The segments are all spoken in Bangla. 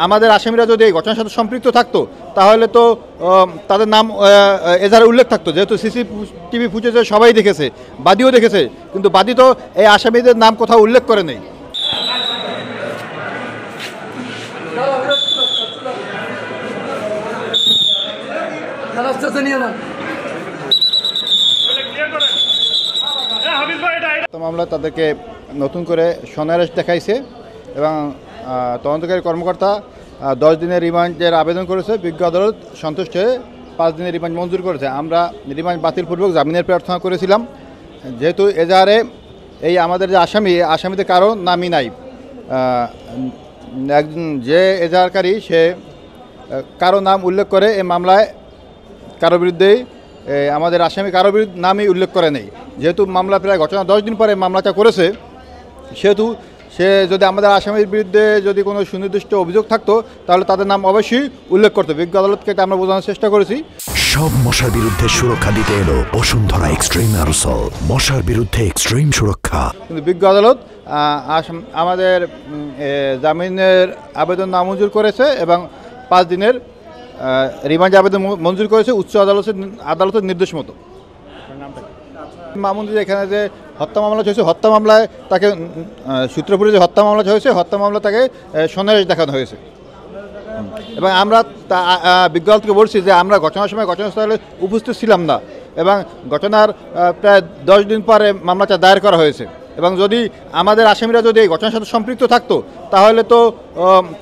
আমাদের আসামিরা যদি এই ঘটনার সাথে সম্পৃক্ত থাকতো তাহলে তো তাদের নাম এজাহারে উল্লেখ থাকতো, যেহেতু সিসিটিভি ফুটেজে সবাই দেখেছে, বাদীও দেখেছে, কিন্তু বাদী তো এই আসামিদের নাম কোথাও উল্লেখ করে নেই। মামলা তাদেরকে নতুন করে সনারেশ দেখাইছে এবং তদন্তকারী কর্মকর্তা 10 দিনের রিমান্ডের আবেদন করেছে। বিজ্ঞ আদালত সন্তুষ্ট হয়ে 5 দিনের রিমান্ড মঞ্জুর করেছে। আমরা রিমান্ড বাতিলপূর্বক জামিনের প্রার্থনা করেছিলাম, যেহেতু এজাহারে এই আমাদের যে আসামিদের কারো নামই নাই। একজন যে এজাহারকারী সে কারো নাম উল্লেখ করে এই মামলায় কারো বিরুদ্ধেই আমাদের আসামি কারো বিরুদ্ধে নামই উল্লেখ করে নেই। যেহেতু মামলা প্রায় ঘটনা 10 দিন পরে মামলাটা করেছে, সেহেতু সে যদি আমাদের আসামির বিরুদ্ধে যদি কোনো সুনির্দিষ্ট অভিযোগ থাকতো তাহলে তাদের নাম অবশ্যই উল্লেখ করতো। বিজ্ঞ আদালতকে এটা আমরা বোঝানোর চেষ্টা করেছি। সব মশার বিরুদ্ধে সুরক্ষা দিতে এলো বসুন্ধরা এক্সট্রিম অ্যারোসল, মশার বিরুদ্ধে এক্সট্রিম সুরক্ষা। কিন্তু বিজ্ঞ আদালত আমাদের জামিনের আবেদন নামঞ্জুর করেছে এবং 5 দিনের রিমান্ড আবেদন মঞ্জুর করেছে উচ্চ আদালতের নির্দেশ মতো। মামুনদের এখানে যে হত্যা মামলা হয়েছে, হত্যা মামলায় তাকে সূত্রপুরে যে হত্যা মামলা হয়েছে, হত্যা মামলা তাকে সনারেশ দেখানো হয়েছে এবং আমরা বিজ্ঞ আদালতকে বলছি যে আমরা ঘটনার সময় ঘটনাস্থলে উপস্থিত ছিলাম না এবং ঘটনার প্রায় 10 দিন পরে মামলাটা দায়ের করা হয়েছে এবং যদি আমাদের আসামিরা যদি এই ঘটনার সাথে সম্পৃক্ত থাকতো তাহলে তো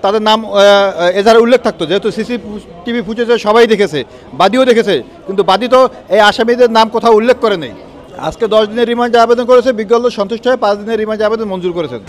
তাদের নাম এজাহারে উল্লেখ থাকতো, যেহেতু সিসিটিভি ফুটেজে সবাই দেখেছে, বাদীও দেখেছে, কিন্তু বাদী তো এই আসামিদের নাম কোথাও উল্লেখ করে নেই। আজকে 10 দিনের রিমান্ডে আবেদন করেছে, বিজ্ঞ আদালত সন্তুষ্ট হয়ে 5 দিনের রিমান্ডে আবেদন মঞ্জুর করেছেন।